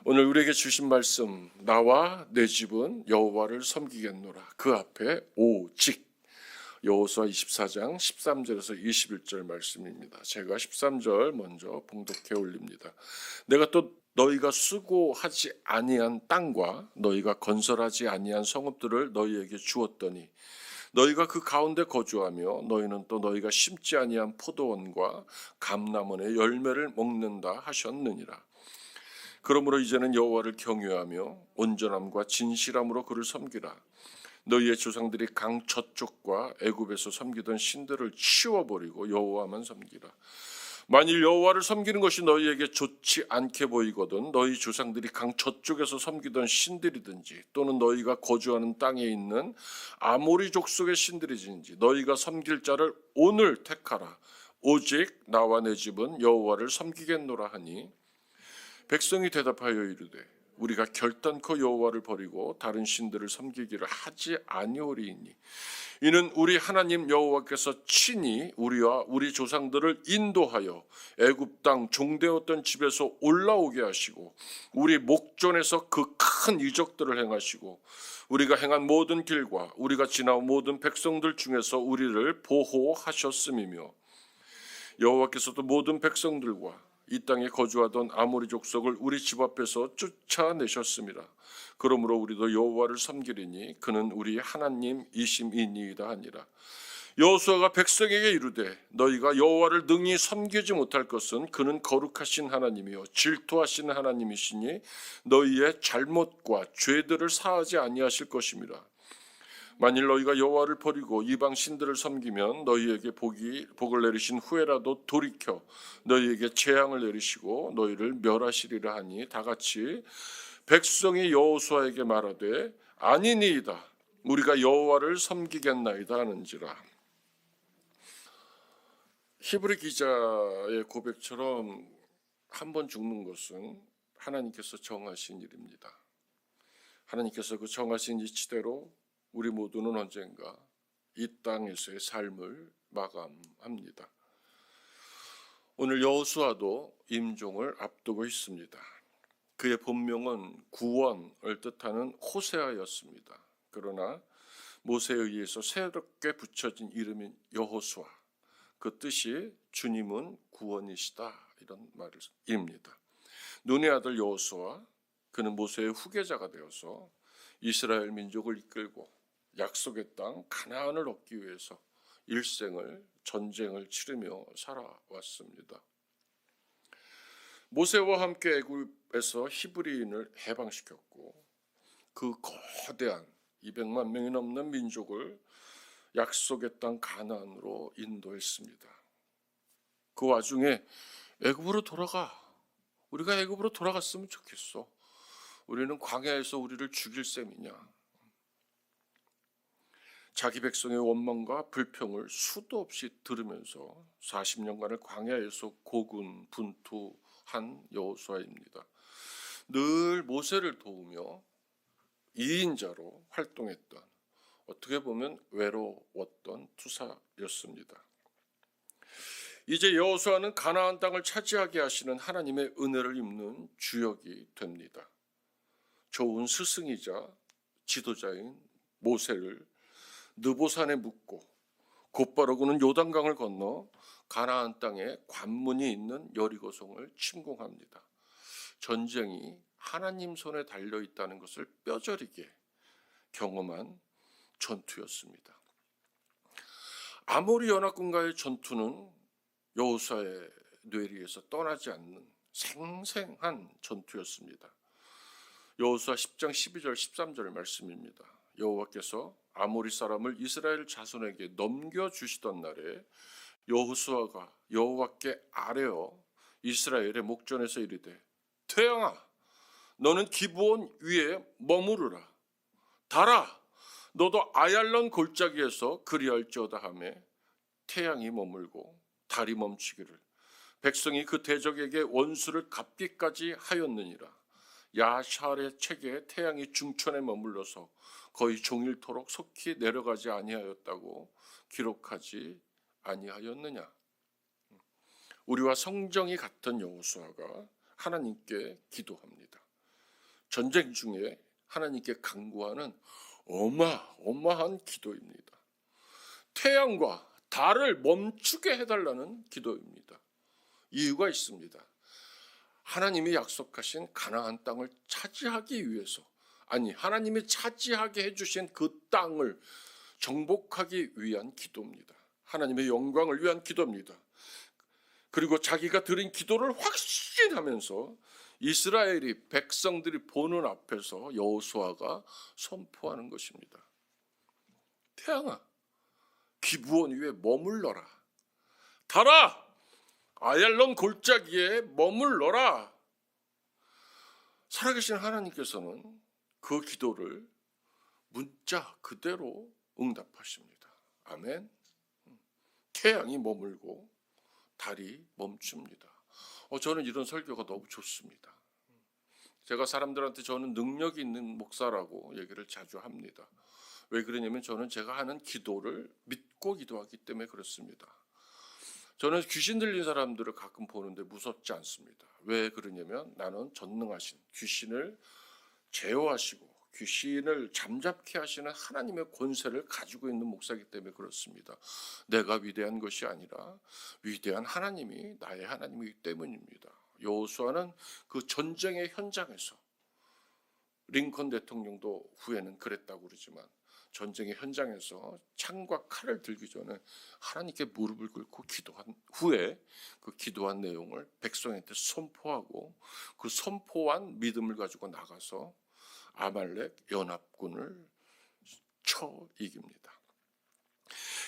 오늘 우리에게 주신 말씀, 나와 내 집은 여호와를 섬기겠노라. 그 앞에 오직, 여호수아 24장 13절에서 21절 말씀입니다. 제가 13절 먼저 봉독해 올립니다. 내가 또 너희가 수고하지 아니한 땅과 너희가 건설하지 아니한 성읍들을 너희에게 주었더니 너희가 그 가운데 거주하며 너희는 또 너희가 심지 아니한 포도원과 감람원의 열매를 먹는다 하셨느니라. 그러므로 이제는 여호와를 경외하며 온전함과 진실함으로 그를 섬기라. 너희의 조상들이 강 저쪽과 애굽에서 섬기던 신들을 치워버리고 여호와만 섬기라. 만일 여호와를 섬기는 것이 너희에게 좋지 않게 보이거든 너희 조상들이 강 저쪽에서 섬기던 신들이든지 또는 너희가 거주하는 땅에 있는 아모리 족속의 신들이든지 너희가 섬길 자를 오늘 택하라. 오직 나와 내 집은 여호와를 섬기겠노라 하니 백성이 대답하여 이르되 우리가 결단코 여호와를 버리고 다른 신들을 섬기기를 하지 아니오리이니 이는 우리 하나님 여호와께서 친히 우리와 우리 조상들을 인도하여 애굽 땅 종되었던 집에서 올라오게 하시고 우리 목전에서 그 큰 이적들을 행하시고 우리가 행한 모든 길과 우리가 지나온 모든 백성들 중에서 우리를 보호하셨음이며 여호와께서도 모든 백성들과 이 땅에 거주하던 아모리 족속을 우리 집 앞에서 쫓아내셨습니다. 그러므로 우리도 여호와를 섬기리니 그는 우리 하나님이심이니이다 하니라. 여호수아가 백성에게 이르되 너희가 여호와를 능히 섬기지 못할 것은 그는 거룩하신 하나님이요 질투하시는 하나님이시니 너희의 잘못과 죄들을 사하지 아니하실 것임이라. 만일 너희가 여호와를 버리고 이방 신들을 섬기면 너희에게 복을 내리신 후에라도 돌이켜 너희에게 재앙을 내리시고 너희를 멸하시리라 하니 다같이 백성이 여호수아에게 말하되 아니니이다 우리가 여호와를 섬기겠나이다 하는지라. 히브리 기자의 고백처럼 한 번 죽는 것은 하나님께서 정하신 일입니다. 하나님께서 그 정하신 이치대로 우리 모두는 언젠가 이 땅에서의 삶을 마감합니다. 오늘 여호수아도 임종을 앞두고 있습니다. 그의 본명은 구원을 뜻하는 호세아였습니다. 그러나 모세에 의해서 새롭게 붙여진 이름인 여호수아, 그 뜻이 주님은 구원이시다 이런 말입니다. 눈의 아들 여호수아, 그는 모세의 후계자가 되어서 이스라엘 민족을 이끌고 약속의 땅 가나안을 얻기 위해서 일생을 전쟁을 치르며 살아왔습니다. 모세와 함께 애굽에서 히브리인을 해방시켰고 그 거대한 200만 명이 넘는 민족을 약속의 땅 가나안으로 인도했습니다. 그 와중에 애굽으로 돌아가. 우리가 애굽으로 돌아갔으면 좋겠어. 우리는 광야에서 우리를 죽일 셈이냐. 자기 백성의 원망과 불평을 수도 없이 들으면서 40년간을 광야에서 고군분투한 여호수아입니다. 늘 모세를 도우며 2인자로 활동했던 어떻게 보면 외로웠던 투사였습니다. 이제 여호수아는 가나안 땅을 차지하게 하시는 하나님의 은혜를 입는 주역이 됩니다. 좋은 스승이자 지도자인 모세를 느보산에 묻고 곧바로 그는 요단강을 건너 가나안 땅에 관문이 있는 여리고성을 침공합니다. 전쟁이 하나님 손에 달려 있다는 것을 뼈저리게 경험한 전투였습니다. 아모리 연합군과의 전투는 여호수아의 뇌리에서 떠나지 않는 생생한 전투였습니다. 여호수아 10장 12절 13절 말씀입니다. 여호와께서 아모리 사람을 이스라엘 자손에게 넘겨주시던 날에 여호수아가 여호와께 아뢰어 이스라엘의 목전에서 이르되 태양아 너는 기브온 위에 머무르라. 달아 너도 아얄론 골짜기에서 그리할지어다 하며 태양이 머물고 달이 멈추기를 백성이 그 대적에게 원수를 갚기까지 하였느니라. 야샬의 책에 태양이 중천에 머물러서 거의 종일토록 속히 내려가지 아니하였다고 기록하지 아니하였느냐. 우리와 성정이 같은 여호수아가 하나님께 기도합니다. 전쟁 중에 하나님께 간구하는 어마어마한 기도입니다. 태양과 달을 멈추게 해달라는 기도입니다. 이유가 있습니다. 하나님이 약속하신 가나안 땅을 차지하기 위해서, 아니 하나님이 차지하게 해주신 그 땅을 정복하기 위한 기도입니다. 하나님의 영광을 위한 기도입니다. 그리고 자기가 드린 기도를 확신하면서 이스라엘이, 백성들이 보는 앞에서 여호수아가 선포하는 것입니다. 태양아, 기브온 위에 머물러라. 달아, 아얄론 골짜기에 머물러라. 살아계신 하나님께서는 그 기도를 문자 그대로 응답하십니다. 아멘. 태양이 머물고 달이 멈춥니다. 저는 이런 설교가 너무 좋습니다. 제가 사람들한테 저는 능력이 있는 목사라고 얘기를 자주 합니다. 왜 그러냐면 저는 제가 하는 기도를 믿고 기도하기 때문에 그렇습니다. 저는 귀신 들린 사람들을 가끔 보는데 무섭지 않습니다. 왜 그러냐면 나는 전능하신, 귀신을 제어하시고 귀신을 잠잡게 하시는 하나님의 권세를 가지고 있는 목사이기 때문에 그렇습니다. 내가 위대한 것이 아니라 위대한 하나님이 나의 하나님이기 때문입니다. 여호수아는 그 전쟁의 현장에서, 링컨 대통령도 후에는 그랬다고 그러지만 전쟁의 현장에서 창과 칼을 들기 전에 하나님께 무릎을 꿇고 기도한 후에 그 기도한 내용을 백성한테 선포하고 그 선포한 믿음을 가지고 나가서 아말렉 연합군을 쳐 이깁니다.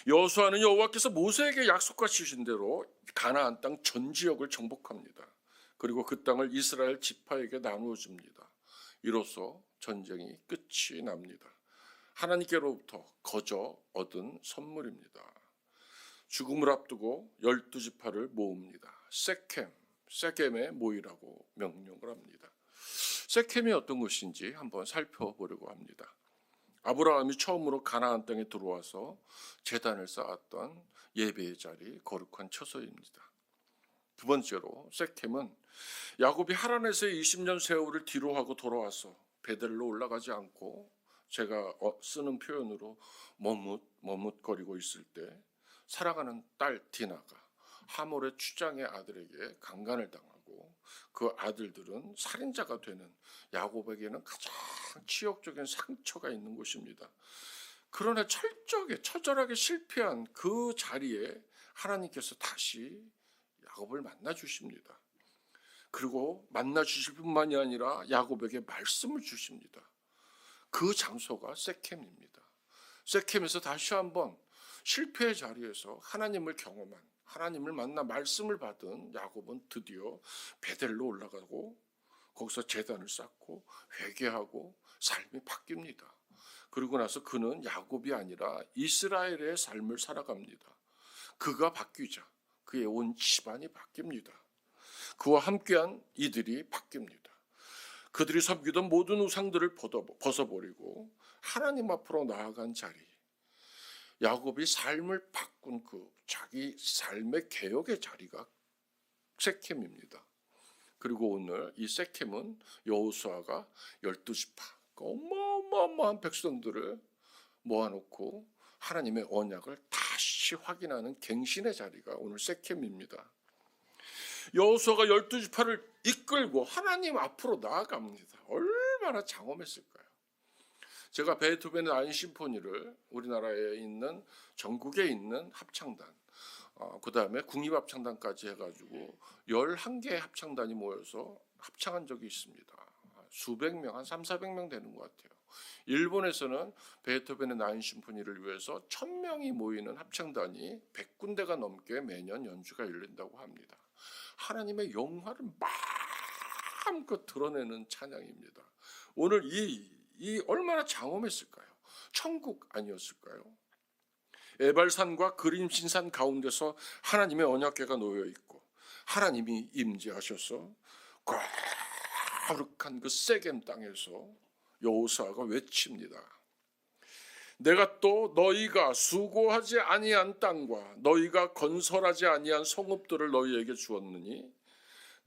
여호수아는 여호와께서 모세에게 약속하신 대로 가나안 땅 전 지역을 정복합니다. 그리고 그 땅을 이스라엘 지파에게 나누어 줍니다. 이로써 전쟁이 끝이 납니다. 하나님께로부터 거저 얻은 선물입니다. 죽음을 앞두고 12지파를 모읍니다. 세겜에 모이라고 명령을 합니다. 세겜이 어떤 것인지 한번 살펴보려고 합니다. 아브라함이 처음으로 가나안 땅에 들어와서 제단을 쌓았던 예배의 자리, 거룩한 처소입니다. 두 번째로 세겜은 야곱이 하란에서의 20년 세월을 뒤로하고 돌아와서 베델로 올라가지 않고 제가 쓰는 표현으로 머뭇거리고 있을 때 사랑하는 딸 디나가 하몰의 추장의 아들에게 강간을 당하고 그 아들들은 살인자가 되는 야곱에게는 가장 치욕적인 상처가 있는 곳입니다. 그러나 처절하게 실패한 그 자리에 하나님께서 다시 야곱을 만나 주십니다. 그리고 만나 주실 뿐만이 아니라 야곱에게 말씀을 주십니다. 그 장소가 세켐입니다. 세켐에서 다시 한번 실패의 자리에서 하나님을 경험한, 하나님을 만나 말씀을 받은 야곱은 드디어 베델로 올라가고 거기서 제단을 쌓고 회개하고 삶이 바뀝니다. 그러고 나서 그는 야곱이 아니라 이스라엘의 삶을 살아갑니다. 그가 바뀌자 그의 온 집안이 바뀝니다. 그와 함께한 이들이 바뀝니다. 그들이 섬기던 모든 우상들을 벗어버리고 하나님 앞으로 나아간 자리, 야곱이 삶을 바꾼 그 자기 삶의 개혁의 자리가 세켐입니다. 그리고 오늘 이 세켐은 여호수아가 12지파, 어마어마한 백성들을 모아놓고 하나님의 언약을 다시 확인하는 갱신의 자리가 오늘 세켐입니다. 여호수아가 12지파를 이끌고 하나님 앞으로 나아갑니다. 얼마나 장엄했을까요? 제가 베토벤의 나인 심포니를 우리나라에 있는 전국에 있는 합창단, 그 다음에 국립합창단까지 해가지고 11개의 합창단이 모여서 합창한 적이 있습니다. 수백 명, 한 300~400명 되는 것 같아요. 일본에서는 베토벤의 나인 심포니를 위해서 1000명이 모이는 합창단이 100군데가 넘게 매년 연주가 열린다고 합니다. 하나님의 영화를 마음껏 드러내는 찬양입니다. 오늘 이 얼마나 장엄했을까요? 천국 아니었을까요? 에발산과 그림신산 가운데서 하나님의 언약궤가 놓여 있고 하나님이 임재하셔서 거룩한 그 세겜 땅에서 여호수아가 외칩니다. 내가 또 너희가 수고하지 아니한 땅과 너희가 건설하지 아니한 성읍들을 너희에게 주었느니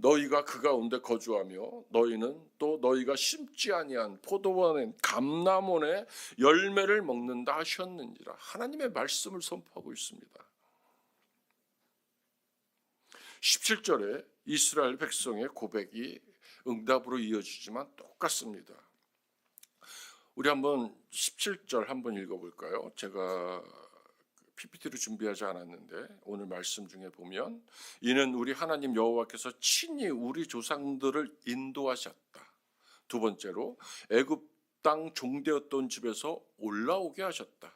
너희가 그 가운데 거주하며 너희는 또 너희가 심지 아니한 포도원의 감람원의 열매를 먹는다 하셨는지라. 하나님의 말씀을 선포하고 있습니다. 17절에 이스라엘 백성의 고백이 응답으로 이어지지만 똑같습니다. 우리 한번 17절 한번 읽어볼까요? 제가 PPT로 준비하지 않았는데 오늘 말씀 중에 보면 이는 우리 하나님 여호와께서 친히 우리 조상들을 인도하셨다. 두 번째로 애굽 땅 종되었던 집에서 올라오게 하셨다.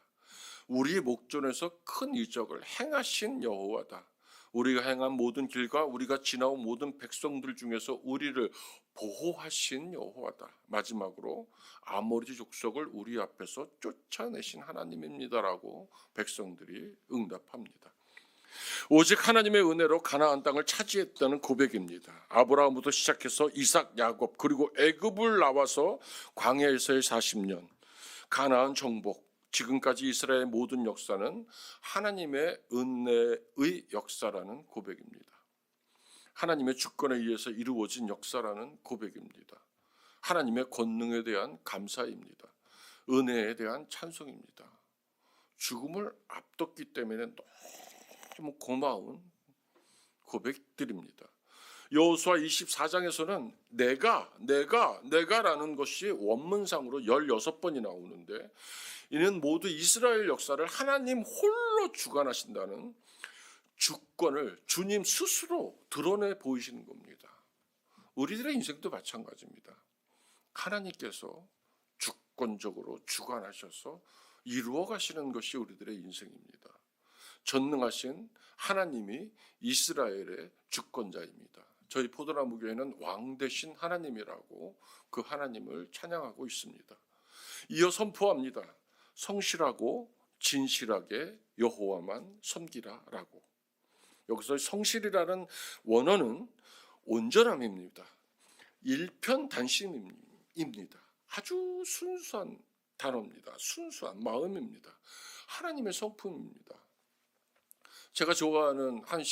우리 목전에서 큰 이적을 행하신 여호와다. 우리가 행한 모든 길과 우리가 지나온 모든 백성들 중에서 우리를 보호하신 여호와다. 마지막으로 아모리 족속을 우리 앞에서 쫓아내신 하나님입니다라고 백성들이 응답합니다. 오직 하나님의 은혜로 가나안 땅을 차지했다는 고백입니다. 아브라함부터 시작해서 이삭, 야곱 그리고 애굽을 나와서 광야에서의 40년, 가나안 정복, 지금까지 이스라엘의 모든 역사는 하나님의 은혜의 역사라는 고백입니다. 하나님의 주권에 의해서 이루어진 역사라는 고백입니다. 하나님의 권능에 대한 감사입니다. 은혜에 대한 찬송입니다. 죽음을 앞뒀기 때문에 너무 고마운 고백들입니다. 여호수아 24장에서는 내가라는 것이 원문상으로 16번이 나오는데 이는 모두 이스라엘 역사를 하나님 홀로 주관하신다는 주권을 주님 스스로 드러내 보이시는 겁니다. 우리들의 인생도 마찬가지입니다. 하나님께서 주권적으로 주관하셔서 이루어 가시는 것이 우리들의 인생입니다. 전능하신 하나님이 이스라엘의 주권자입니다. 저희 포도나무 교회는 왕 되신 하나님이라고 그 하나님을 찬양하고 있습니다. 이어 선포합니다. 성실하고 진실하게 여호와만 섬기라라고. 여기서 성실이라는 원어는 온전함입니다. 일편단심입니다. 아주 순수한 단어입니다. 순수한 마음입니다. 하나님의 성품입니다. 제가 좋아하는 한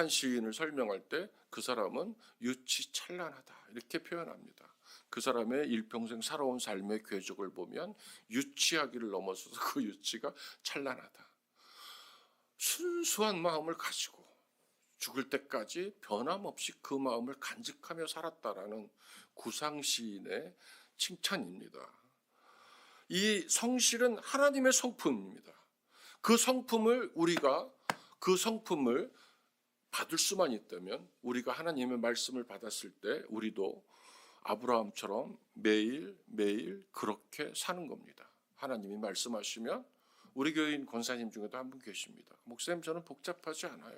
시인을 설명할 때 그 사람은 유치찬란하다 이렇게 표현합니다. 그 사람의 일평생 살아온 삶의 궤적을 보면 유치하기를 넘어서서 그 유치가 찬란하다. 순수한 마음을 가지고 죽을 때까지 변함없이 그 마음을 간직하며 살았다라는 구상시인의 칭찬입니다. 이 성실은 하나님의 성품입니다. 그 성품을 받을 수만 있다면 우리가 하나님의 말씀을 받았을 때 우리도 아브라함처럼 매일 그렇게 사는 겁니다. 하나님이 말씀하시면 우리 교인 권사님 중에도 한 분 계십니다. 목사님 저는 복잡하지 않아요.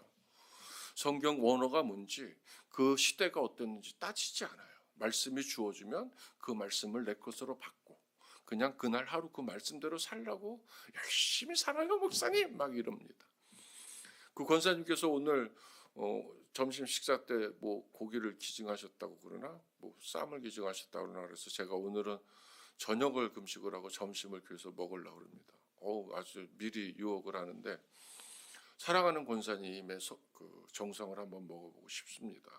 성경 원어가 뭔지 그 시대가 어땠는지 따지지 않아요. 말씀이 주어지면 그 말씀을 내 것으로 받고 그냥 그날 하루 그 말씀대로 살라고 열심히 살아요 목사님 막 이럽니다. 그 권사님께서 오늘 점심 식사 때 뭐 고기를 기증하셨다고 그러나 뭐 쌈을 기증하셨다고 그러나 그래서 제가 오늘은 저녁을 금식을 하고 점심을 교회에서 먹으려고 합니다. 아주 미리 유혹을 하는데 사랑하는 권사님의 그 정성을 한번 먹어보고 싶습니다.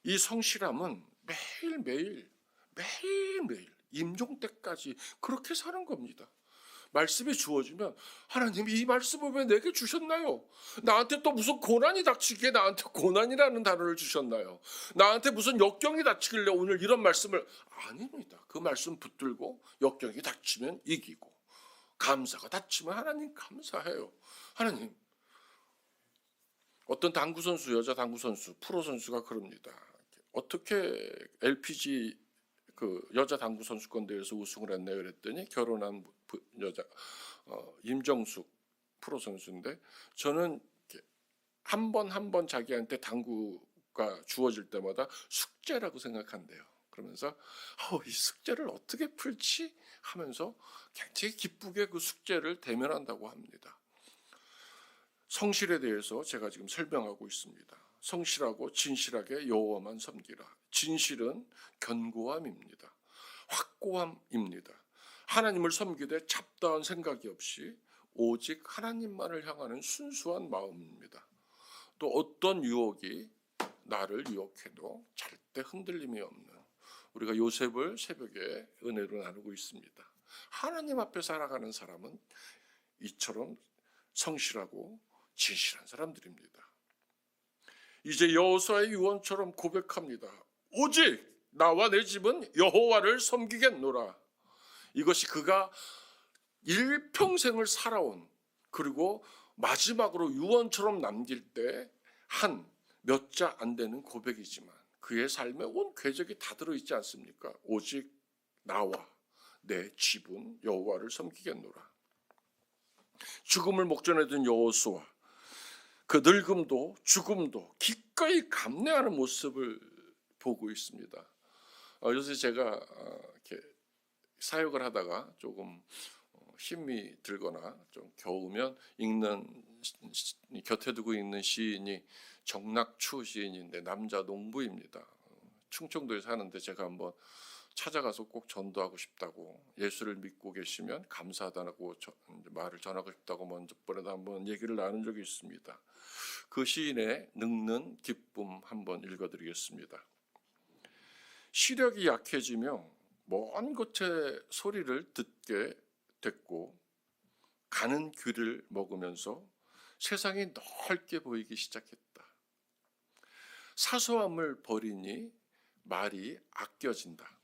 이 성실함은 매일매일 임종 때까지 그렇게 사는 겁니다. 말씀이 주어지면 하나님이 이 말씀을 왜 내게 주셨나요? 나한테 또 무슨 고난이 닥치기에 나한테 고난이라는 단어를 주셨나요? 나한테 무슨 역경이 닥치길래 오늘 이런 말씀을 아닙니다. 그 말씀 붙들고 역경이 닥치면 이기고 감사가 닥치면 하나님 감사해요. 하나님 어떤 당구 선수 여자 당구 선수 프로 선수가 그럽니다. 어떻게 LPG 그 여자 당구 선수권 대회에서 우승을 했네요. 그랬더니 결혼한 여자 임정숙 프로 선수인데 저는 한 번 자기한테 당구가 주어질 때마다 숙제라고 생각한대요. 그러면서 이 숙제를 어떻게 풀지 하면서 굉장히 기쁘게 그 숙제를 대면한다고 합니다. 성실에 대해서 제가 지금 설명하고 있습니다. 성실하고 진실하게 여호와만 섬기라. 진실은 견고함입니다. 확고함입니다. 하나님을 섬기되 잡다한 생각이 없이 오직 하나님만을 향하는 순수한 마음입니다. 또 어떤 유혹이 나를 유혹해도 절대 흔들림이 없는 우리가 요셉을 새벽에 은혜로 나누고 있습니다. 하나님 앞에 살아가는 사람은 이처럼 성실하고 진실한 사람들입니다. 이제 여호수아의 유언처럼 고백합니다. 오직 나와 내 집은 여호와를 섬기겠노라. 이것이 그가 일평생을 살아온, 그리고 마지막으로 유언처럼 남길 때 한 몇 자 안 되는 고백이지만 그의 삶에 온 궤적이 다 들어있지 않습니까? 오직 나와 내 집은 여호와를 섬기겠노라. 죽음을 목전에 둔 여호수아, 그 늙음도 죽음도 기꺼이 감내하는 모습을 보고 있습니다. 요새 제가 이렇게 사역을 하다가 조금 힘이 들거나 좀 겨우면 곁에 두고 읽는 시인이 정낙추 시인인데 남자 농부입니다. 충청도에 사는데 제가 한번 찾아가서 꼭 전도하고 싶다고, 예수를 믿고 계시면 감사하다고 말을 전하고 싶다고 먼저 번에도 한번 얘기를 나눈 적이 있습니다. 그 시인의 늙는 기쁨 한번 읽어드리겠습니다. 시력이 약해지며 먼 곳의 소리를 듣게 됐고 가는 귤을 먹으면서 세상이 넓게 보이기 시작했다. 사소함을 버리니 말이 아껴진다.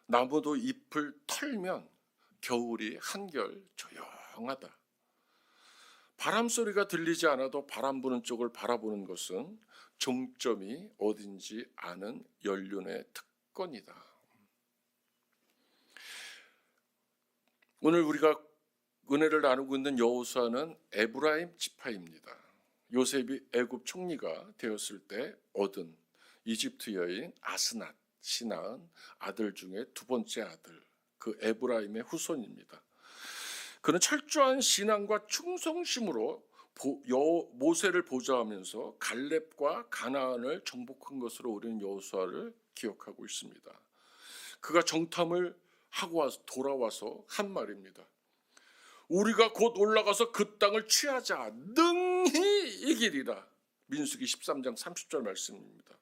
나무도 잎을 털면 겨울이 한결 조용하다. 바람 소리가 들리지 않아도 바람 부는 쪽을 바라보는 것은 종점이 어딘지 아는 연륜의 특권이다. 오늘 우리가 은혜를 나누고 있는 여호수아는 에브라임 지파입니다. 요셉이 애굽 총리가 되었을 때 얻은 이집트 여인 아스낫이 낳은 아들 중에 두 번째 아들, 그 에브라임의 후손입니다. 그는 철저한 신앙과 충성심으로 모세를 보좌하면서 갈렙과 가나안을 정복한 것으로 우리는 여호수아를 기억하고 있습니다. 그가 정탐을 하고 돌아와서 한 말입니다. 우리가 곧 올라가서 그 땅을 취하자. 능히 이기리라. 민수기 13장 30절 말씀입니다.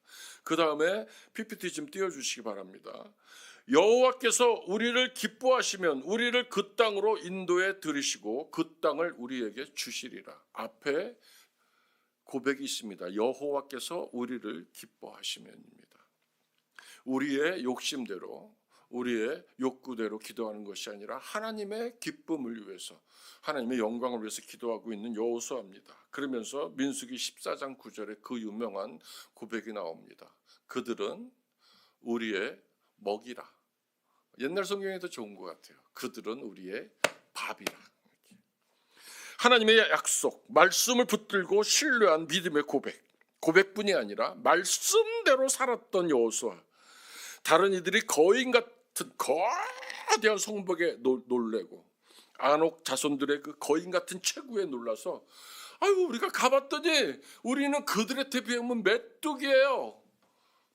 그 다음에 PPT 좀 띄워주시기 바랍니다. 여호와께서 우리를 기뻐하시면 우리를 그 땅으로 인도해 들이시고 그 땅을 우리에게 주시리라. 앞에 고백이 있습니다. 여호와께서 우리를 기뻐하시면입니다. 우리의 욕심대로, 우리의 욕구대로 기도하는 것이 아니라 하나님의 기쁨을 위해서, 하나님의 영광을 위해서 기도하고 있는 여호수아입니다. 그러면서 민수기 14장 9절에 그 유명한 고백이 나옵니다. 그들은 우리의 먹이라. 옛날 성경에도 좋은 것 같아요. 그들은 우리의 밥이라. 하나님의 약속, 말씀을 붙들고 신뢰한 믿음의 고백뿐이 아니라 말씀대로 살았던 여호수아. 다른 이들이 거인 같은 거대한 성벽에 놀래고 안옥 자손들의 그 거인 같은 체구에 놀라서 아유 우리가 가봤더니 우리는 그들에 비하면 메뚜기예요.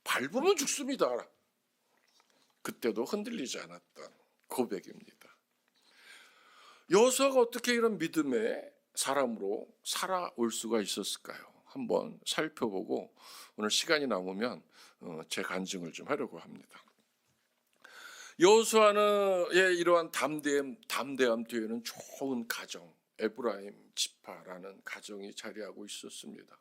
밟으면 죽습니다. 그때도 흔들리지 않았던 고백입니다. 여호수아가 어떻게 이런 믿음의 사람으로 살아올 수가 있었을까요? 한번 살펴보고 오늘 시간이 남으면 제 간증을 좀 하려고 합니다. 여호수아의 이러한 담대함 뒤에는 좋은 가정, 에브라임 지파라는 가정이 자리하고 있었습니다.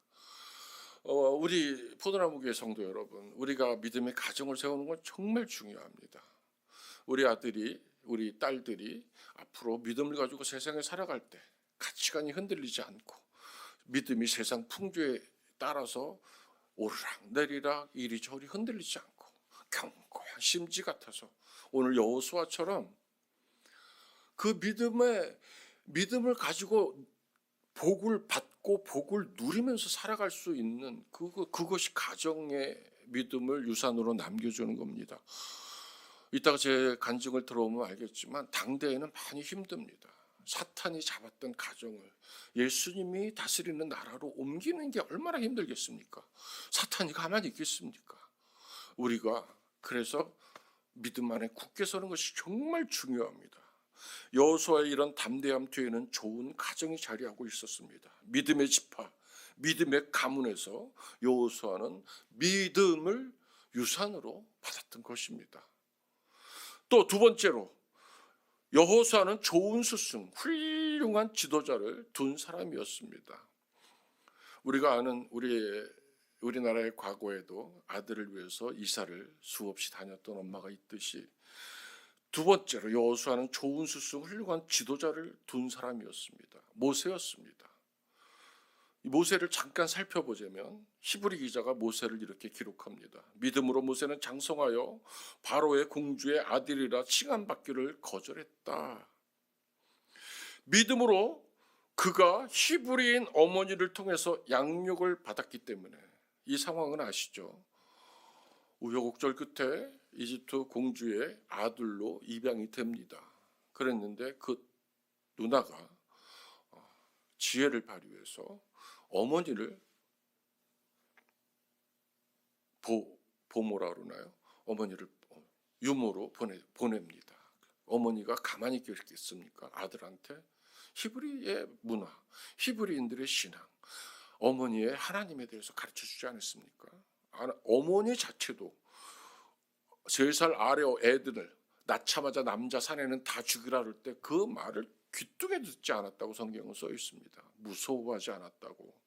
우리 포도나무교회 성도 여러분, 우리가 믿음의 가정을 세우는 건 정말 중요합니다. 우리 아들이, 우리 딸들이 앞으로 믿음을 가지고 세상에 살아갈 때 가치관이 흔들리지 않고 믿음이 세상 풍조에 따라서 오르락내리락 이리저리 흔들리지 않고 견고한 심지 같아서 오늘 여호수아처럼 그 믿음을 가지고 복을 받고 복을 누리면서 살아갈 수 있는 그것이 가정의 믿음을 유산으로 남겨주는 겁니다. 이따가 제 간증을 들어보면 알겠지만 당대에는 많이 힘듭니다. 사탄이 잡았던 가정을 예수님이 다스리는 나라로 옮기는 게 얼마나 힘들겠습니까? 사탄이 가만히 있겠습니까? 우리가 그래서 믿음 안에 굳게 서는 것이 정말 중요합니다. 여호수아의 이런 담대함 뒤에는 좋은 가정이 자리하고 있었습니다. 믿음의 지파, 믿음의 가문에서 여호수아는 믿음을 유산으로 받았던 것입니다. 또 두 번째로 여호수아는 좋은 스승, 훌륭한 지도자를 둔 사람이었습니다. 우리가 아는 우리나라의 과거에도 아들을 위해서 이사를 수없이 다녔던 엄마가 있듯이 두 번째로 여호수아는 좋은 스승, 훌륭한 지도자를 둔 사람이었습니다. 모세였습니다. 이 모세를 잠깐 살펴보자면 히브리 기자가 모세를 이렇게 기록합니다. 믿음으로 모세는 장성하여 바로의 공주의 아들이라 칭함받기를 거절했다. 믿음으로 그가 히브리인 어머니를 통해서 양육을 받았기 때문에 이 상황은 아시죠? 우여곡절 끝에 이집트 공주의 아들로 입양이 됩니다. 그랬는데 그 누나가 지혜를 발휘해서 어머니를 보모라 그러나요? 어머니를 유모로 보냅니다. 어머니가 가만히 있겠습니까? 아들한테 히브리의 문화, 히브리인들의 신앙, 어머니의 하나님에 대해서 가르쳐주지 않았습니까? 어머니 자체도 3살 아래 애들을 낳자마자 남자 사내는 다 죽이라 그럴 때 그 말을 귀뚱에 듣지 않았다고 성경은 써 있습니다. 무서워하지 않았다고.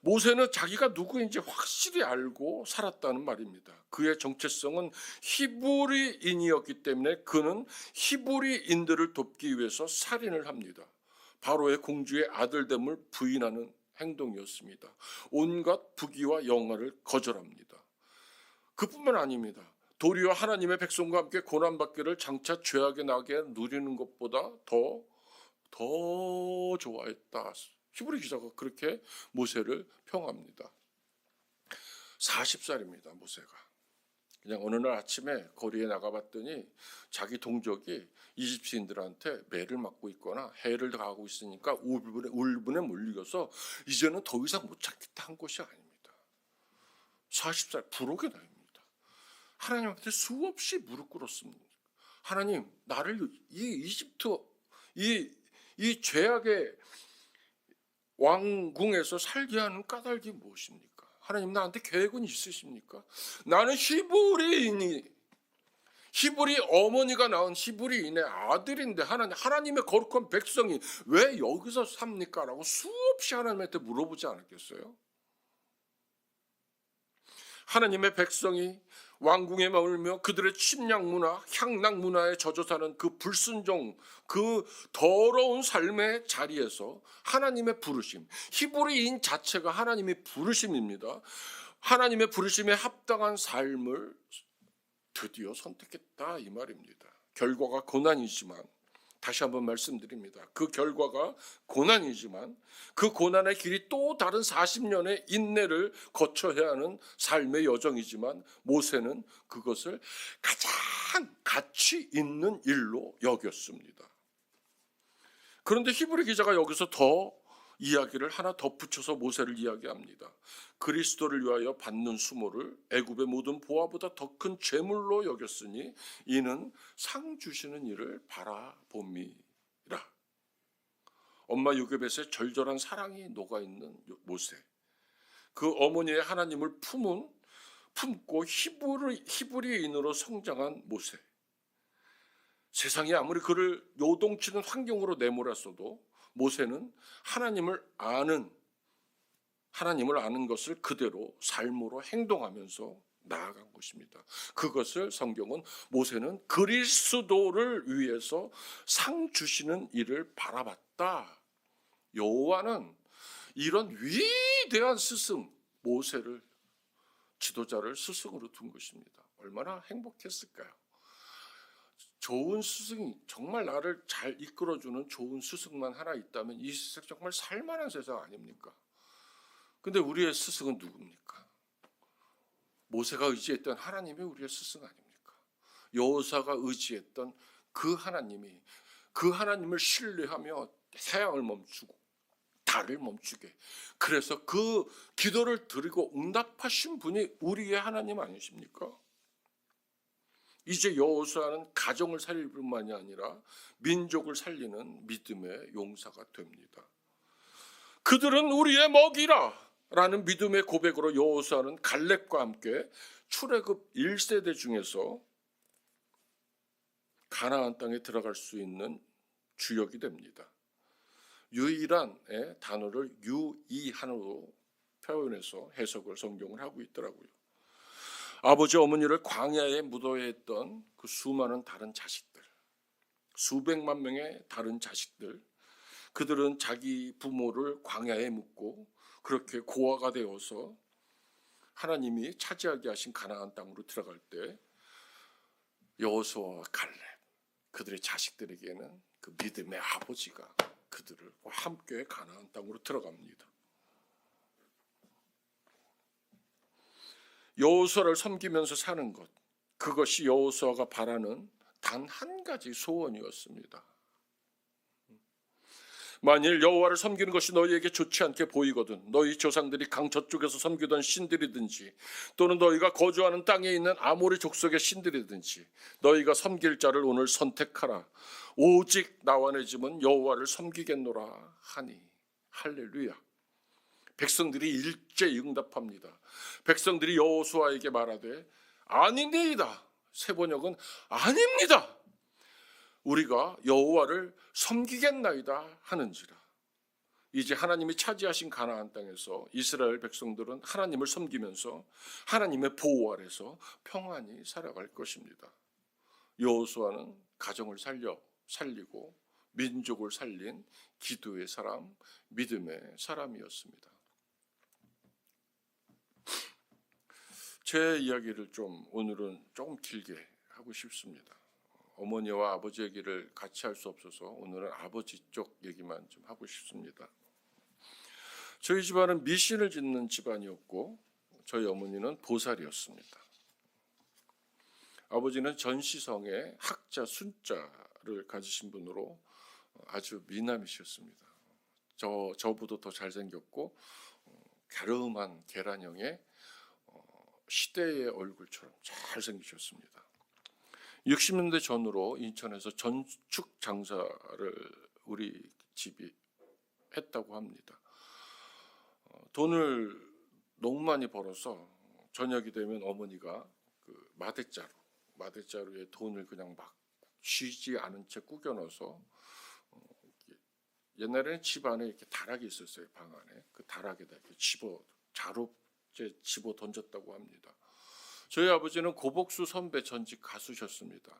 모세는 자기가 누구인지 확실히 알고 살았다는 말입니다. 그의 정체성은 히브리인이었기 때문에 그는 히브리인들을 돕기 위해서 살인을 합니다. 바로의 공주의 아들됨을 부인하는 행동이었습니다. 온갖 부귀와 영화를 거절합니다. 그뿐만 아닙니다. 도리어 하나님의 백성과 함께 고난받기를 장차 죄악에 나게 누리는 것보다 더 좋아했다. 히브리 기자가 그렇게 모세를 평합니다. 40살입니다. 모세가. 그냥 어느 날 아침에 거리에 나가봤더니 자기 동족이 이집트인들한테 매를 맞고 있거나 해를 가하고 있으니까 울분에 몰려서 이제는 더 이상 못 참겠다 한 것이 아닙니다. 40살 부록의 나이입니다. 하나님한테 수없이 무릎 꿇었습니다. 하나님, 나를 이 이집트 이 죄악의 왕궁에서 살게 하는 까닭이 무엇입니까? 하나님, 나한테 계획은 있으십니까? 나는 히브리 어머니가 낳은 히브리인의 아들인데 하나님의 거룩한 백성이 왜 여기서 삽니까? 라고 수없이 하나님한테 물어보지 않았겠어요? 하나님의 백성이 왕궁에 머물며 그들의 침략 문화, 향락 문화에 젖어 사는 그 불순종, 그 더러운 삶의 자리에서 하나님의 부르심, 히브리인 자체가 하나님의 부르심입니다. 하나님의 부르심에 합당한 삶을 드디어 선택했다 이 말입니다. 결과가 고난이지만 다시 한번 말씀드립니다. 그 결과가 고난이지만 그 고난의 길이 또 다른 40년의 인내를 거쳐야 하는 삶의 여정이지만 모세는 그것을 가장 가치 있는 일로 여겼습니다. 그런데 히브리 기자가 여기서 더 이야기를 하나 덧붙여서 모세를 이야기합니다. 그리스도를 위하여 받는 수모를 애굽의 모든 보화보다 더 큰 재물로 여겼으니 이는 상 주시는 이를 바라봄이라. 엄마 요게벳의 절절한 사랑이 녹아있는 모세, 그 어머니의 하나님을 품고 히브리인으로 성장한 모세, 세상이 아무리 그를 요동치는 환경으로 내몰았어도 모세는 하나님을 아는 것을 그대로 삶으로 행동하면서 나아간 것입니다. 그것을 성경은 모세는 그리스도를 위해서 상 주시는 일을 바라봤다. 여호와는 이런 위대한 스승 모세를 지도자를 스승으로 둔 것입니다. 얼마나 행복했을까요? 좋은 스승이 정말 나를 잘 이끌어주는 좋은 스승만 하나 있다면 이 세상 정말 살만한 세상 아닙니까? 근데 우리의 스승은 누굽니까? 모세가 의지했던 하나님이 우리의 스승 아닙니까? 여호수아가 의지했던 그 하나님을 신뢰하며 태양을 멈추고 달을 멈추게, 그래서 그 기도를 드리고 응답하신 분이 우리의 하나님 아니십니까? 이제 여호수아는 가정을 살릴 뿐만이 아니라 민족을 살리는 믿음의 용사가 됩니다. 그들은 우리의 먹이라 라는 믿음의 고백으로 여호수아는 갈렙과 함께 출애굽 1세대 중에서 가나안 땅에 들어갈 수 있는 주역이 됩니다. 유일한 단어를 유이한으로 표현해서 해석을 성경을 하고 있더라고요. 아버지 어머니를 광야에 묻어야 했던 그 수많은 다른 자식들, 수백만 명의 다른 자식들, 그들은 자기 부모를 광야에 묻고 그렇게 고아가 되어서 하나님이 차지하게 하신 가나안 땅으로 들어갈 때 여호수아와 갈렙, 그들의 자식들에게는 그 믿음의 아버지가 그들과 함께 가나안 땅으로 들어갑니다. 여호수아를 섬기면서 사는 것, 그것이 여호수아가 바라는 단 한 가지 소원이었습니다. 만일 여호와를 섬기는 것이 너희에게 좋지 않게 보이거든 너희 조상들이 강 저쪽에서 섬기던 신들이든지 또는 너희가 거주하는 땅에 있는 아모리 족속의 신들이든지 너희가 섬길 자를 오늘 선택하라. 오직 나와 내 집은 여호와를 섬기겠노라 하니. 할렐루야. 백성들이 일제히 응답합니다. 백성들이 여호수아에게 말하되 아니니이다. 새 번역은 아닙니다. 우리가 여호와를 섬기겠나이다 하는지라. 이제 하나님이 차지하신 가나안 땅에서 이스라엘 백성들은 하나님을 섬기면서 하나님의 보호 아래서 평안히 살아갈 것입니다. 여호수아는 가정을 살리고 민족을 살린 기도의 사람, 믿음의 사람이었습니다. 제 이야기를 오늘은 조금 길게 하고 싶습니다. 어머니와 아버지 얘기를 같이 할 수 없어서 오늘은 아버지 쪽 얘기만 좀 하고 싶습니다. 저희 집안은 미신을 짓는 집안이었고 저희 어머니는 보살이었습니다. 아버지는 전시성의 학자 순자를 가지신 분으로 아주 미남이셨습니다. 저보다 더 잘생겼고 갸름한 계란형의 시대의 얼굴처럼 잘생기셨습니다. 60년대 전후로 인천에서 전축 장사를 우리 집이 했다고 합니다. 돈을 너무 많이 벌어서 저녁이 되면 어머니가 그 마대자루에 돈을 그냥 막 쉬지 않은 채 구겨 넣어서 옛날에는 집 안에 이렇게 다락이 있었어요. 방 안에 그 다락에다 이렇게 자루째 집어 던졌다고 합니다. 저희 아버지는 고복수 선배 전직 가수셨습니다.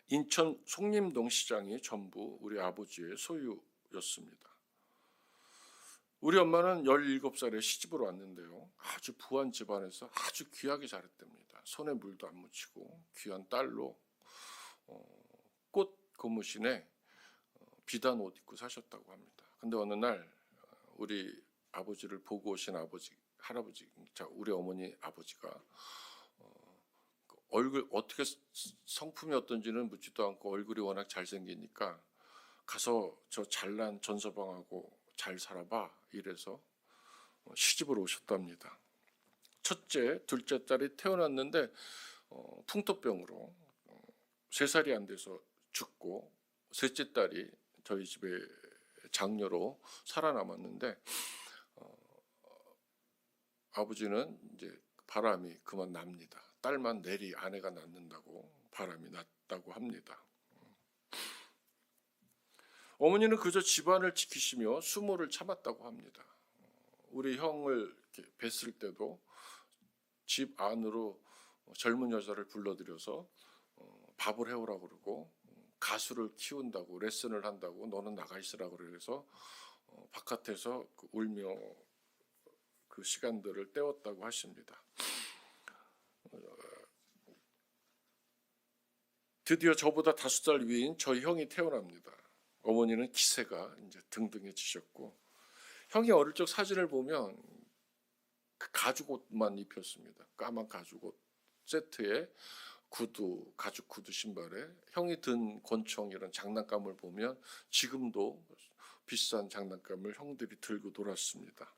인천 송림동 시장이 전부 우리 아버지의 소유였습니다. 우리 엄마는 17살에 시집을 왔는데요. 아주 부한 집안에서 아주 귀하게 자랐답니다. 손에 물도 안 묻히고 귀한 딸로 꽃 고무신에 비단 옷 입고 사셨다고 합니다. 근데 어느 날 우리 아버지를 보고 오신 우리 어머니 아버지가 얼굴 어떻게 성품이 어떤지는 묻지도 않고 얼굴이 워낙 잘생기니까 가서 저 잘난 전서방하고 잘 살아봐 이래서 시집을 오셨답니다. 첫째, 둘째 딸이 태어났는데 풍토병으로 3살이 안 돼서 죽고 셋째 딸이 저희 집에 장녀로 살아남았는데 아버지는 이제 바람이 그만 납니다. 딸만 내리 아내가 낳는다고 바람이 났다고 합니다. 어머니는 그저 집안을 지키시며 수모를 참았다고 합니다. 우리 형을 이렇게 뵀을 때도 집 안으로 젊은 여자를 불러들여서 밥을 해오라고 그러고 가수를 키운다고 레슨을 한다고 너는 나가 있으라고 그래서 바깥에서 울며 그 시간들을 때웠다고 하십니다. 드디어 저보다 5살 위인 저희 형이 태어납니다. 어머니는 기세가 이제 등등해지셨고 형이 어릴 적 사진을 보면 그 가죽옷만 입혔습니다. 까만 가죽옷 세트에 구두, 가죽 구두 신발에 형이 든 권총 이런 장난감을 보면 지금도 비싼 장난감을 형들이 들고 놀았습니다.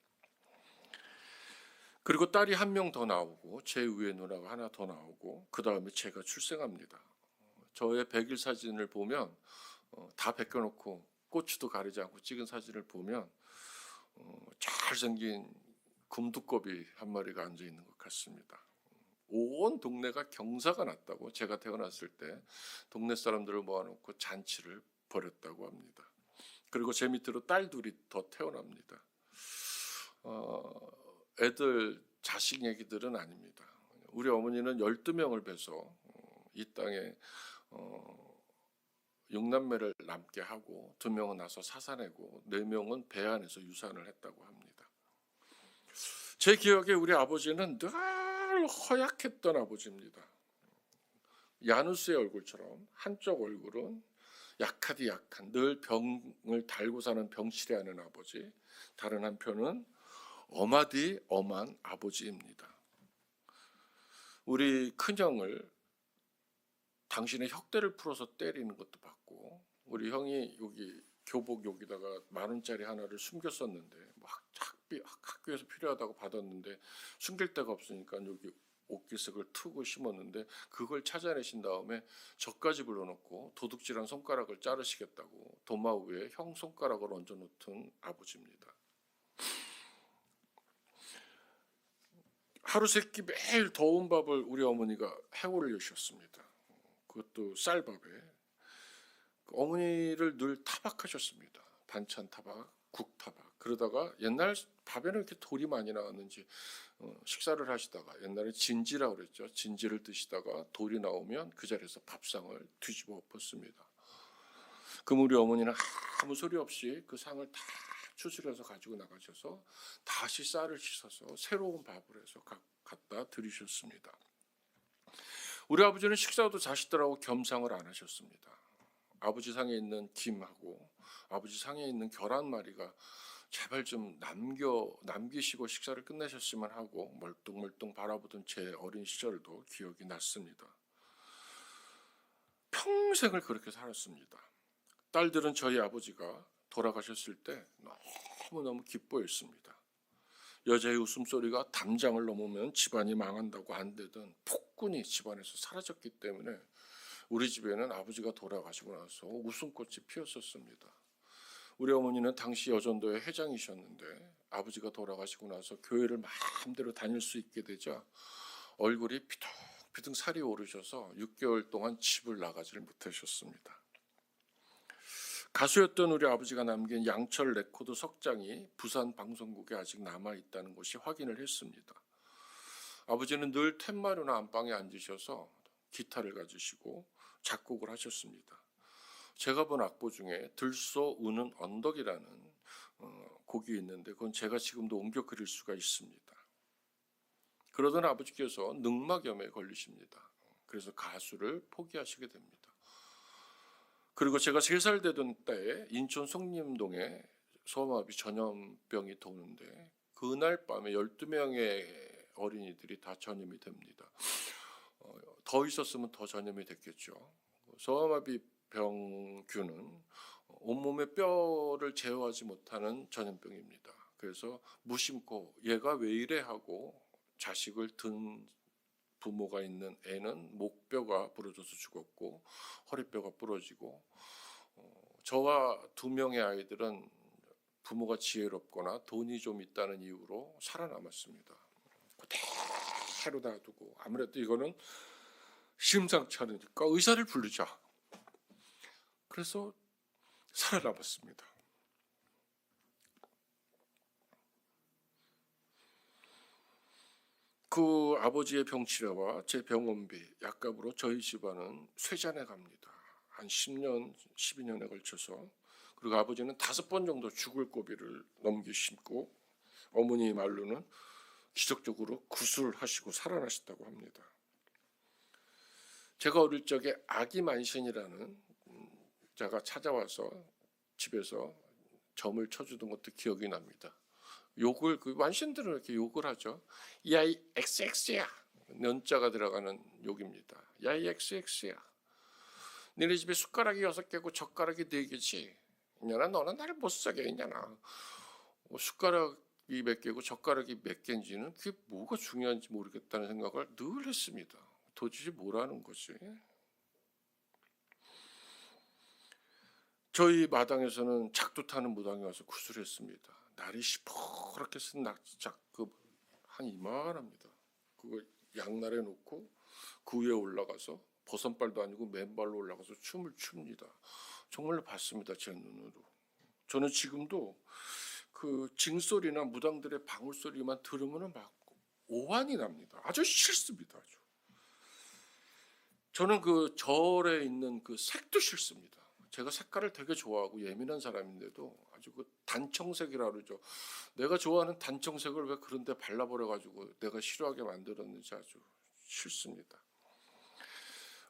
그리고 딸이 1명 더 나오고 제 위에 누나가 하나 더 나오고 그 다음에 제가 출생합니다. 저의 100일 사진을 보면 다 벗겨놓고 고추도 가리지 않고 찍은 사진을 보면 잘생긴 곰두꺼비 한 마리가 앉아 있는 것 같습니다. 온 동네가 경사가 났다고, 제가 태어났을 때 동네 사람들을 모아놓고 잔치를 벌였다고 합니다. 그리고 제 밑으로 딸 둘이 더 태어납니다. 애들 자식 얘기들은 아닙니다. 우리 어머니는 12명을 뵈서 이 땅에 6남매를 남게 하고 2명은 나서 사사내고 4명은 배 안에서 유산을 했다고 합니다. 제 기억에 우리 아버지는 늘 허약했던 아버지입니다. 야누스의 얼굴처럼 한쪽 얼굴은 약하디 약한, 늘 병을 달고 사는 병치레 하는 아버지, 다른 한편은 엄하디 엄한 아버지입니다. 우리 큰형을 당신의 혁대를 풀어서 때리는 것도 봤고, 우리 형이 여기 교복 여기다가 10,000원짜리 하나를 숨겼었는데 학교에서 필요하다고 받았는데 숨길 데가 없으니까 여기 옷기색을 트고 심었는데 그걸 찾아내신 다음에 저까지 불러놓고 도둑질한 손가락을 자르시겠다고 도마 위에 형 손가락을 얹어놓던 아버지입니다. 하루 세끼 매일 더운 밥을 우리 어머니가 해올리셨습니다. 그것도 쌀밥에. 어머니를 늘 타박하셨습니다. 반찬 타박, 국 타박. 그러다가 옛날 밥에는 이렇게 돌이 많이 나왔는지 식사를 하시다가, 옛날에 진지라고 그랬죠. 진지를 드시다가 돌이 나오면 그 자리에서 밥상을 뒤집어 엎었습니다. 그럼 우리 어머니는 아무 소리 없이 그 상을 다 추스려서 가지고 나가셔서 다시 쌀을 씻어서 새로운 밥을 해서 갖다 드리셨습니다. 우리 아버지는 식사도 자식들하고 겸상을 안 하셨습니다. 아버지 상에 있는 김하고 아버지 상에 있는 결 한 마리가 제발 좀 남기시고 식사를 끝내셨으면 하고 멀뚱멀뚱 바라보던 제 어린 시절도 기억이 났습니다. 평생을 그렇게 살았습니다. 딸들은 저희 아버지가 돌아가셨을 때 너무너무 기뻐했습니다. 여자의 웃음소리가 담장을 넘으면 집안이 망한다고 안되던 폭군이 집안에서 사라졌기 때문에 우리 집에는 아버지가 돌아가시고 나서 웃음꽃이 피었었습니다. 우리 어머니는 당시 여전도의 회장이셨는데 아버지가 돌아가시고 나서 교회를 마음대로 다닐 수 있게 되자 얼굴이 피둥피둥 살이 오르셔서 6개월 동안 집을 나가지를 못하셨습니다. 가수였던 우리 아버지가 남긴 양철 레코드 석장이 부산 방송국에 아직 남아있다는 것이 확인을 했습니다. 아버지는 늘 텐마루나 안방에 앉으셔서 기타를 가지시고 작곡을 하셨습니다. 제가 본 악보 중에 들소 우는 언덕이라는 곡이 있는데 그건 제가 지금도 옮겨 그릴 수가 있습니다. 그러던 아버지께서 늑막염에 걸리십니다. 그래서 가수를 포기하시게 됩니다. 그리고 제가 3살 되던 때에 인천 송림동에 소아마비 전염병이 도는데 그날 밤에 12명의 어린이들이 다 전염이 됩니다. 더 있었으면 더 전염이 됐겠죠. 소아마비 병균은 온몸의 뼈를 제어하지 못하는 전염병입니다. 그래서 무심코 얘가 왜 이래 하고 자식을 든 부모가 있는 애는 목뼈가 부러져서 죽었고 허리뼈가 부러지고, 저와 2명의 아이들은 부모가 지혜롭거나 돈이 좀 있다는 이유로 살아남았습니다. 그대로 놔두고 아무래도 이거는 심상치 않으니까 의사를 부르자. 그래서 살아남았습니다. 그 아버지의 병치료와 제 병원비, 약값으로 저희 집안은 쇠잔해 갑니다. 한 10년, 12년에 걸쳐서. 그리고 아버지는 5번 정도 죽을 고비를 넘기시고 어머니 말로는 기적적으로 구술하시고 살아나셨다고 합니다. 제가 어릴 적에 아기 만신이라는 자가 찾아와서 집에서 점을 쳐주던 것도 기억이 납니다. 욕을, 그 만신들은 이렇게 욕을 하죠. 야, 이 XX야. 년자가 들어가는 욕입니다. 야, 이 XX야. 너네 집에 숟가락이 6개고 젓가락이 4개지. 이년아, 너는 나를 못 사게 했냐나. 숟가락이 몇 개고 젓가락이 몇 개인지는 그게 뭐가 중요한지 모르겠다는 생각을 늘 했습니다. 도대체 뭐라는 거지? 저희 마당에서는 작두 타는 무당이 와서 구슬했습니다. 날이 시퍼렇게 쓴 낙작급 한 이만합니다. 그거 양날에 놓고 그 위에 올라가서 버선발도 아니고 맨발로 올라가서 춤을 춥니다. 정말로 봤습니다. 제 눈으로. 저는 지금도 그 징소리나 무당들의 방울소리만 들으면 막 오한이 납니다. 아주 싫습니다. 아주. 저는 그 절에 있는 그 색도 싫습니다. 제가 색깔을 되게 좋아하고 예민한 사람인데도 아주 그 단청색이라 그러죠. 내가 좋아하는 단청색을 왜 그런 데 발라버려가지고 내가 싫어하게 만들었는지 아주 싫습니다.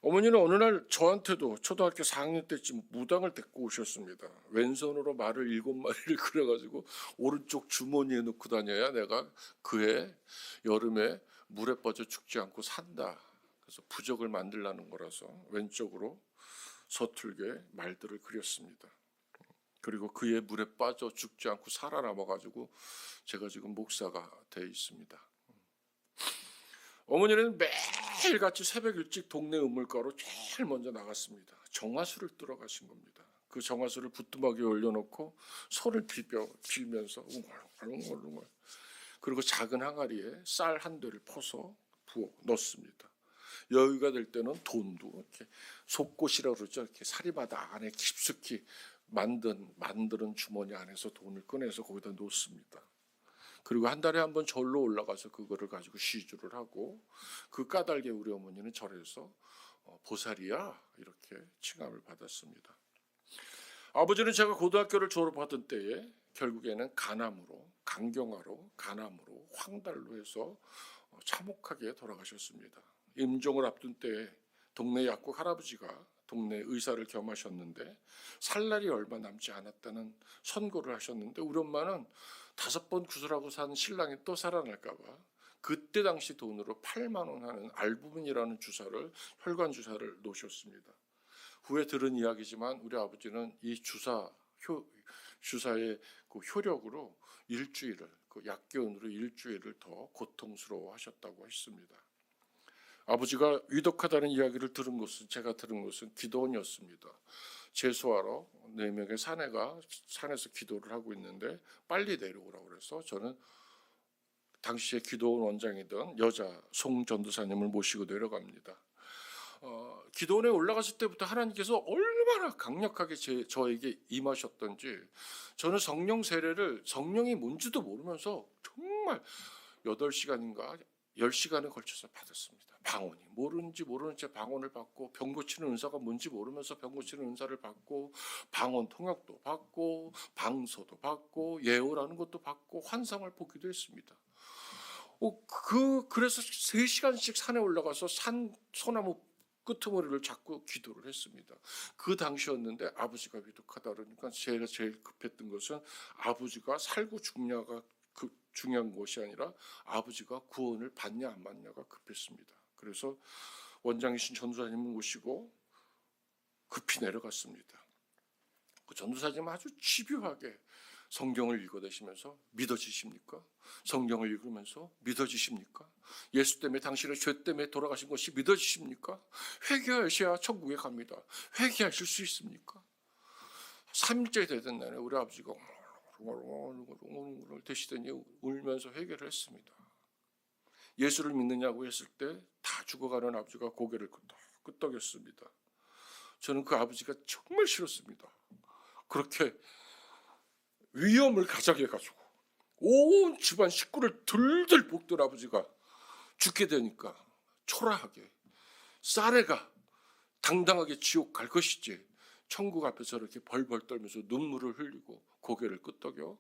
어머니는 어느 날 저한테도 초등학교 4학년 때쯤 무당을 데리고 오셨습니다. 왼손으로 말을 7마리를 그려가지고 오른쪽 주머니에 넣고 다녀야 내가 그해 여름에 물에 빠져 죽지 않고 산다. 그래서 부적을 만들라는 거라서 왼쪽으로 서툴게 말들을 그렸습니다. 그리고 그의 물에 빠져 죽지 않고 살아남아가지고 제가 지금 목사가 돼 있습니다. 어머니는 매일같이 새벽 일찍 동네 우물가로 제일 먼저 나갔습니다. 정화수를 뜨러 가신 겁니다. 그 정화수를 부뚜막에 올려놓고 손을 빌면서 웅얼웅얼 그리고 작은 항아리에 쌀 한 대를 퍼서 부어 넣습니다. 여유가 될 때는 돈도 이렇게 속꽃이라고 그러죠. 이렇게 사리바다 안에 깊숙이 만드는 주머니 안에서 돈을 꺼내서 거기다 놓습니다. 그리고 한 달에 한 번 절로 올라가서 그거를 가지고 시주를 하고 그 까닭에 우리 어머니는 절에서 보살이야 이렇게 칭함을 받았습니다. 아버지는 제가 고등학교를 졸업하던 때에 결국에는 강경화로 황달로 해서 참혹하게 돌아가셨습니다. 임종을 앞둔 때에 동네 약국 할아버지가 동네 의사를 겸하셨는데 살 날이 얼마 남지 않았다는 선고를 하셨는데 우리 엄마는 5번 구슬하고 산 신랑이 또 살아날까 봐 그때 당시 돈으로 8만 원 하는 알부민이라는 혈관 주사를 놓으셨습니다. 후에 들은 이야기지만 우리 아버지는 이 주사의 그 효력으로 그 약기운으로 일주일을 더 고통스러워 하셨다고 했습니다. 아버지가 위독하다는 이야기를 제가 들은 것은 기도원이었습니다. 재수하러 4명의 산에서 기도를 하고 있는데 빨리 내려오라고 그래서 저는 당시에 기도원 원장이던 여자 송 전도사님을 모시고 내려갑니다. 기도원에 올라갔을 때부터 하나님께서 얼마나 강력하게 저에게 임하셨던지 저는 성령 세례를 성령이 뭔지도 모르면서 정말 8시간인가 10시간에 걸쳐서 받았습니다. 방언이 모르는 채 방언을 받고 병 고치는 은사가 뭔지 모르면서 병 고치는 은사를 받고 방언 통역도 받고 방서도 받고 예언하는 것도 받고 환상을 보기도 했습니다. 그래서 3시간씩 산에 올라가서 소나무 끄트머리를 잡고 기도를 했습니다. 그 당시였는데 아버지가 위독하다 그러니까 제가 제일 급했던 것은 아버지가 살고 죽냐가 중요한 것이 아니라 아버지가 구원을 받냐 안 받냐가 급했습니다. 그래서 원장이신 전도사님을 모시고 급히 내려갔습니다. 그 전도사님은 아주 집요하게 성경을 읽어대시면서 믿어지십니까? 성경을 읽으면서 믿어지십니까? 예수 때문에 당신의 죄 때문에 돌아가신 것이 믿어지십니까? 회개하셔야 천국에 갑니다. 회개하실 수 있습니까? 3일째 되던 날에 우리 아버지가 되시더니 울면서 회개를 했습니다. 예수를 믿느냐고 했을 때 다 죽어가는 아버지가 고개를 끄덕였습니다. 저는 그 아버지가 정말 싫었습니다. 그렇게 위험을 가장해가지고 온 집안 식구를 들들 볶던 아버지가 죽게 되니까 초라하게 쌀애가 당당하게 지옥 갈 것이지 천국 앞에서 이렇게 벌벌 떨면서 눈물을 흘리고 고개를 끄덕여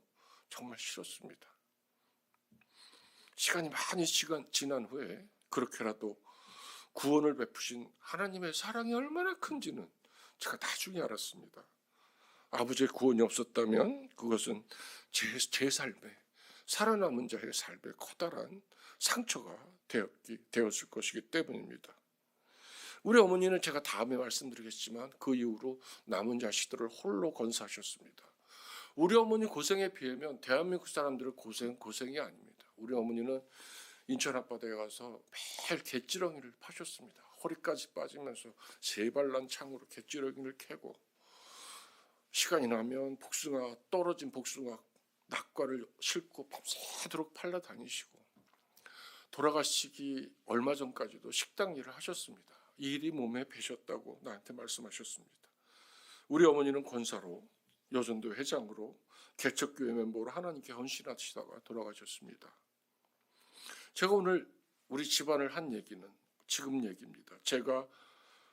정말 싫었습니다. 시간이 많이 지난 후에 그렇게라도 구원을 베푸신 하나님의 사랑이 얼마나 큰지는 제가 나중에 알았습니다. 아버지의 구원이 없었다면 그것은 제 삶에 살아남은 자의 삶에 커다란 상처가 되었을 것이기 때문입니다. 우리 어머니는 제가 다음에 말씀드리겠지만 그 이후로 남은 자식들을 홀로 건사하셨습니다. 우리 어머니 고생에 비하면 대한민국 사람들의 고생이 아닙니다. 우리 어머니는 인천 앞바다에 가서 매일 갯지렁이를 파셨습니다. 허리까지 빠지면서 세발난 창으로 갯지렁이를 캐고 시간이 나면 복숭아, 떨어진 복숭아 낙과를 싣고 밤새도록 팔러 다니시고, 돌아가시기 얼마 전까지도 식당 일을 하셨습니다. 이 일이 몸에 배셨다고 나한테 말씀하셨습니다. 우리 어머니는 권사로, 여전도 회장으로, 개척교회 멤버로 하나님께 헌신하시다가 돌아가셨습니다. 제가 오늘 우리 집안을 한 얘기는 지금 얘기입니다. 제가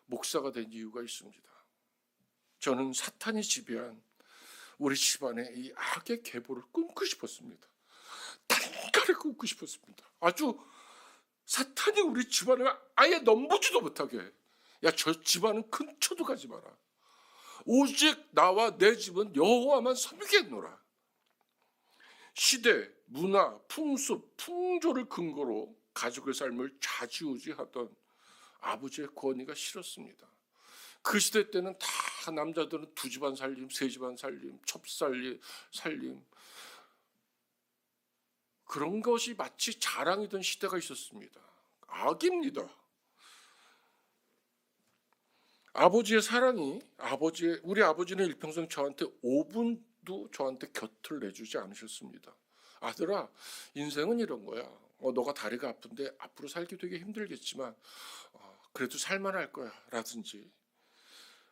목사가 된 이유가 있습니다. 저는 사탄이 지배한 우리 집안의 이 악의 계보를 끊고 싶었습니다. 단칼에 끊고 싶었습니다. 아주 사탄이 우리 집안을 아예 넘보지도 못하게 해. 야, 저 집안은 근처도 가지 마라. 오직 나와 내 집은 여호와만 섬기겠노라. 시대, 문화, 풍습, 풍조를 근거로 가족의 삶을 좌지우지하던 아버지의 권위가 싫었습니다. 그 시대 때는 다 남자들은 2집안 살림, 3집안 살림, 첩살림, 살림, 그런 것이 마치 자랑이던 시대가 있었습니다. 악입니다. 아버지의 사랑이, 우리 아버지는 일평생 저한테 5분도 저한테 곁을 내주지 않으셨습니다. 아들아, 인생은 이런 거야. 너가 다리가 아픈데 앞으로 살기 되게 힘들겠지만 그래도 살만할 거야 라든지,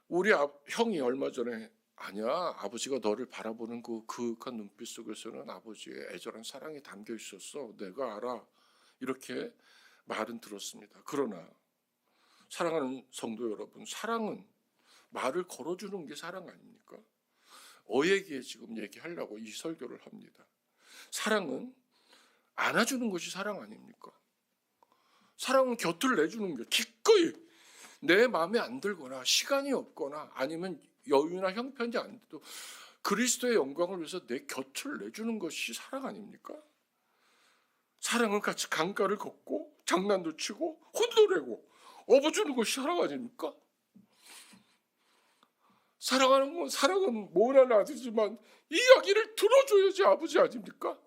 우리 형이 얼마 전에 아니야, 아버지가 너를 바라보는 그 그윽한 눈빛 속에서는 아버지의 애절한 사랑이 담겨 있었어, 내가 알아, 이렇게 말은 들었습니다. 그러나 사랑하는 성도 여러분, 사랑은 말을 걸어주는 게 사랑 아닙니까? 어에게 지금 얘기하려고 이 설교를 합니다. 사랑은 안아주는 것이 사랑 아닙니까? 사랑은 곁을 내주는 게, 기꺼이 내 마음에 안 들거나 시간이 없거나 아니면 여유나 형편이 안 돼도 그리스도의 영광을 위해서 내 곁을 내주는 것이 사랑 아닙니까? 사랑은 같이 강가를 걷고 장난도 치고 혼도 내고 업어주는 것이 사랑 아닙니까? 사랑은 모난 아들이지만 이야기를 들어줘야지 아버지 아닙니까?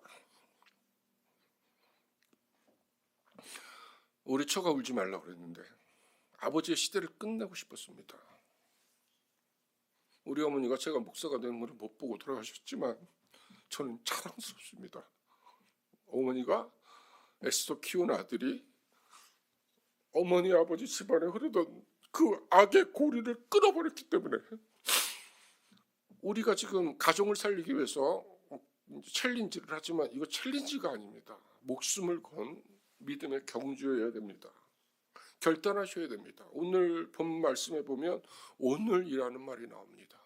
우리 처가 울지 말라고 그랬는데 아버지의 시대를 끝내고 싶었습니다. 우리 어머니가 제가 목사가 되는 것을 못 보고 돌아가셨지만 저는 자랑스럽습니다. 어머니가 애써 키운 아들이 어머니 아버지 집안에 흐르던 그 악의 고리를 끊어버렸기 때문에 우리가 지금 가정을 살리기 위해서 챌린지를 하지만 이거 챌린지가 아닙니다. 목숨을 건 믿음의 경주여야 됩니다. 결단하셔야 됩니다. 오늘 본 말씀에 보면 오늘이라는 말이 나옵니다.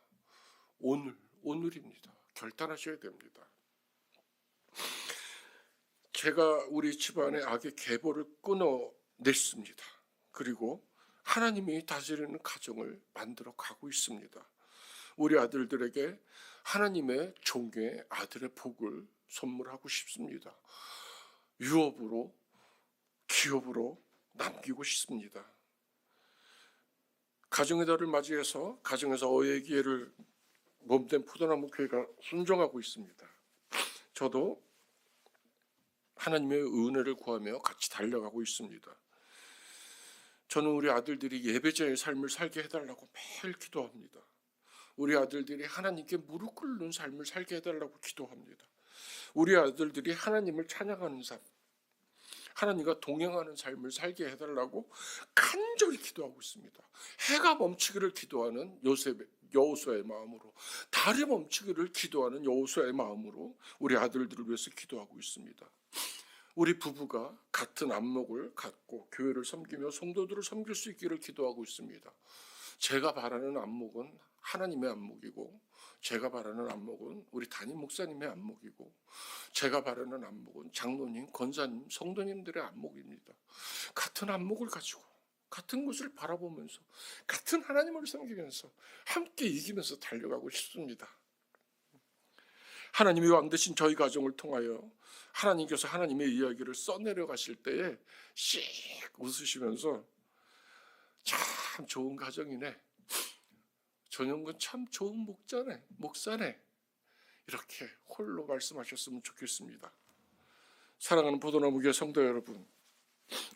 오늘입니다. 결단하셔야 됩니다. 제가 우리 집안의 악의 계보를 끊어냈습니다. 그리고 하나님이 다스리는 가정을 만들어 가고 있습니다. 우리 아들들에게 하나님의 종의 아들의 복을 선물하고 싶습니다. 유업으로, 기업으로 남기고 싶습니다. 가정의 달을 맞이해서 가정에서 어의 기회를 몸된 포도나무 교회가 순종하고 있습니다. 저도 하나님의 은혜를 구하며 같이 달려가고 있습니다. 저는 우리 아들들이 예배자의 삶을 살게 해달라고 매일 기도합니다. 우리 아들들이 하나님께 무릎 꿇는 삶을 살게 해달라고 기도합니다. 우리 아들들이 하나님을 찬양하는 삶, 하나님과 동행하는 삶을 살게 해달라고 간절히 기도하고 있습니다. 해가 멈추기를 기도하는 여호수아의 마음으로, 달이 멈추기를 기도하는 여호수아의 마음으로 우리 아들들을 위해서 기도하고 있습니다. 우리 부부가 같은 안목을 갖고 교회를 섬기며 성도들을 섬길 수 있기를 기도하고 있습니다. 제가 바라는 안목은 하나님의 안목이고, 제가 바라는 안목은 우리 담임 목사님의 안목이고, 제가 바라는 안목은 장로님, 권사님, 성도님들의 안목입니다. 같은 안목을 가지고 같은 곳을 바라보면서 같은 하나님을 섬기면서 함께 이기면서 달려가고 싶습니다. 하나님이 왕되신 저희 가정을 통하여 하나님께서 하나님의 이야기를 써내려 가실 때에 씩 웃으시면서 참 좋은 가정이네, 전영근 참 좋은 목사네, 이렇게 홀로 말씀하셨으면 좋겠습니다. 사랑하는 포도나무 교회 성도 여러분,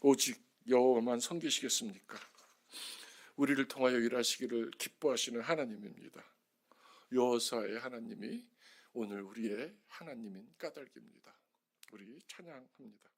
오직 여호와만 섬기시겠습니까? 우리를 통하여 일하시기를 기뻐하시는 하나님입니다. 여호사의 하나님이 오늘 우리의 하나님인 까닭입니다. 우리 찬양합니다.